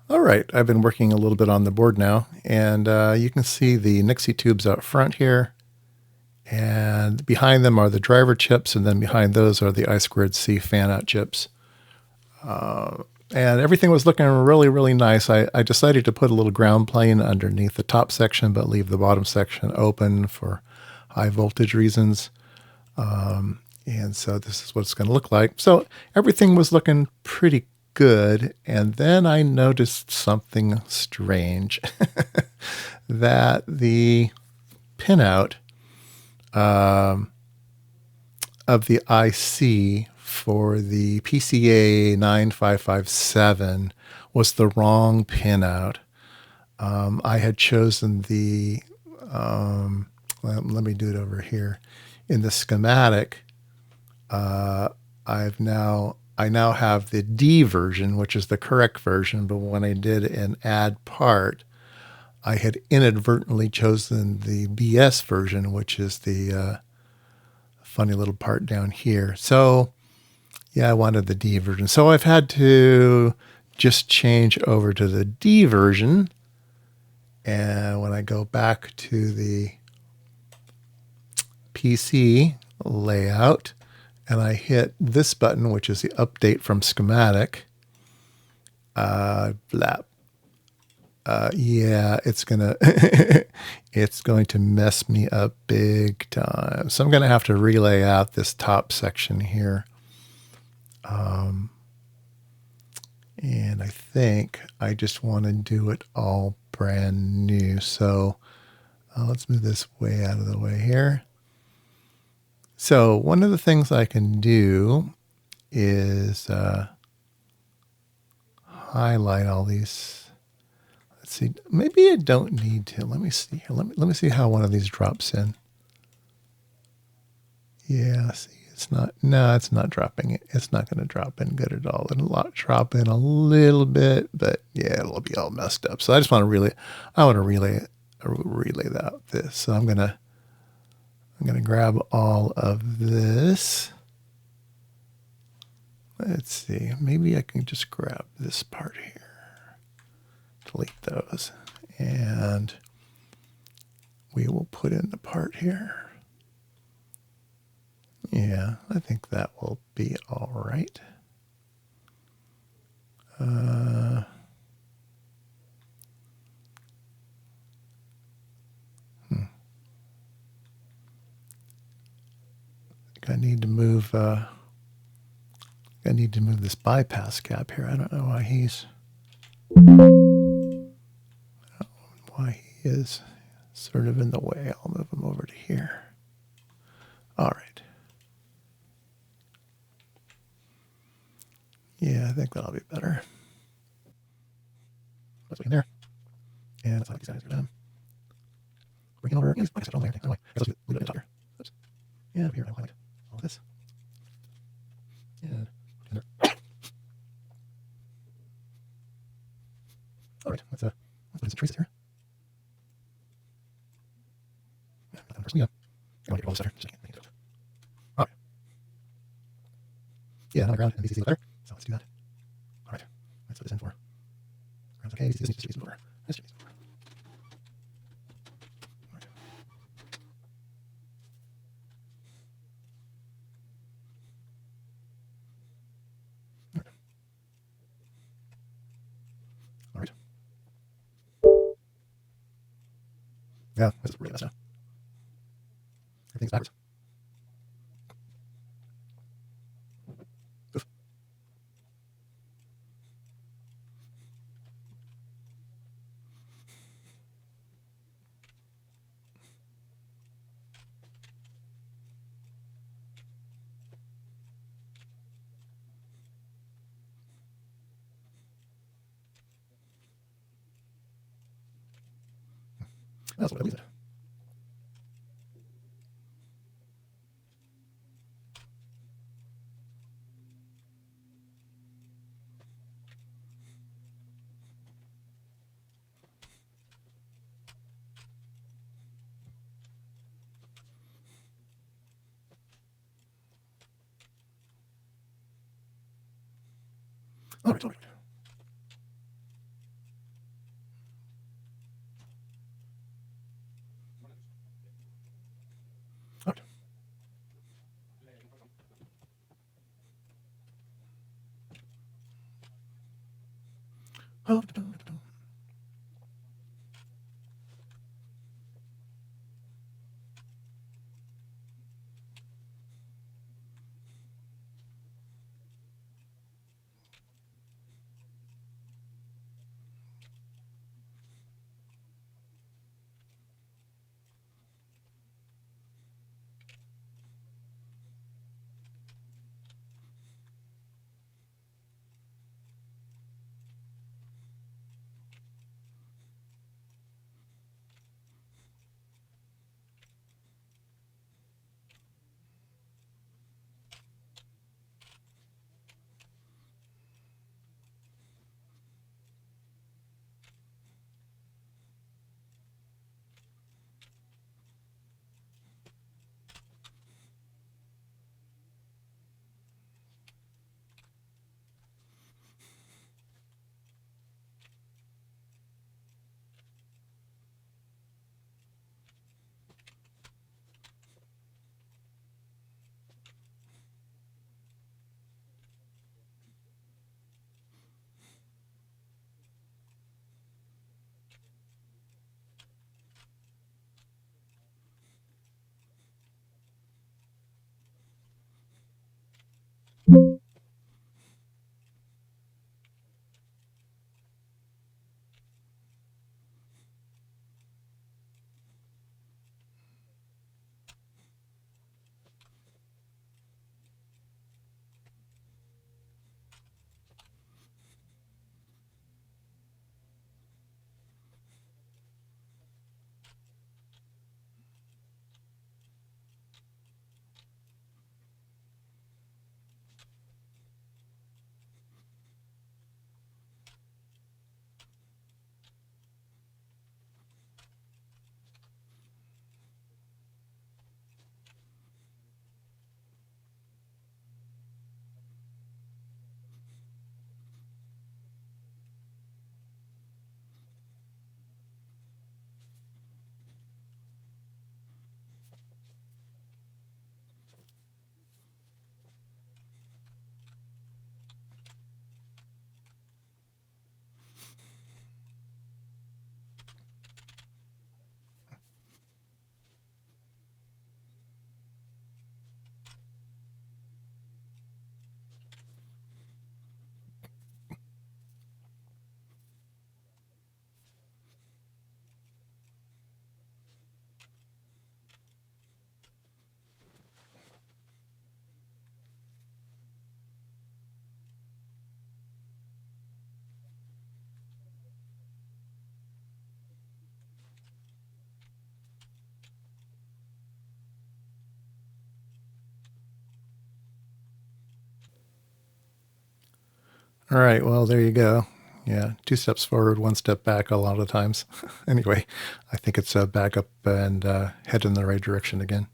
All right, I've been working a little bit on the board now, and you can see the Nixie tubes out front here, and behind them are the driver chips, and then behind those are the I2C fan-out chips. And everything was looking really, really nice. I decided to put a little ground plane underneath the top section, but leave the bottom section open for high voltage reasons. And so this is what it's going to look like. So everything was looking pretty good. And then I noticed something strange that the pinout of the IC for the PCA 9557 was the wrong pinout. I had chosen the, let me do it over here. In the schematic, I now have the D version, which is the correct version, but when I did an add part, I had inadvertently chosen the BS version, which is the funny little part down here. So yeah, I wanted the D version. So I've had to just change over to the D version. And when I go back to the PC layout and I hit this button, which is the update from schematic, yeah, it's gonna it's going to mess me up big time. So I'm gonna have to relay out this top section here. And I think I just want to do it all brand new. So let's move this way out of the way here. So one of the things I can do is highlight all these. Let's see. Maybe I don't need to. Let me see here. Let me see how one of these drops in. Yeah, see, it's not. No, it's not dropping it. It's not going to drop in good at all. It'll drop in a little bit, but yeah, it'll be all messed up. So I just want to relay. I want to relay that this. So I'm gonna grab all of this. Let's see. Maybe I can just grab this part here. Delete those, and we will put in the part here. Yeah, I think that will be all right. I think I need to move. I need to move this bypass cap here. I don't know why he is sort of in the way. I'll move him over to here. All right. Yeah, I think that'll be better. Let's look in there. And let's let these guys go down. Bring it over. Yeah, I all there. Anyway, let's do it top here. Oops. Yeah, up here I'll highlight all this. And all right, let's put in some traces here. Yeah, first we go. I want to get all this better. Just can't make it. All right. Yeah, now the ground and VCC look better. So let's do that. All right. Let's put this in for. Ground's okay. VCC needs to be over. This needs to be over. All right. Yeah, this is really messed up. Everything's backwards. Oof. That's what I leave it. All right, all right. All right, well, there you go. Yeah, 2 steps forward, 1 step back a lot of times. Anyway, I think it's back up and head in the right direction again.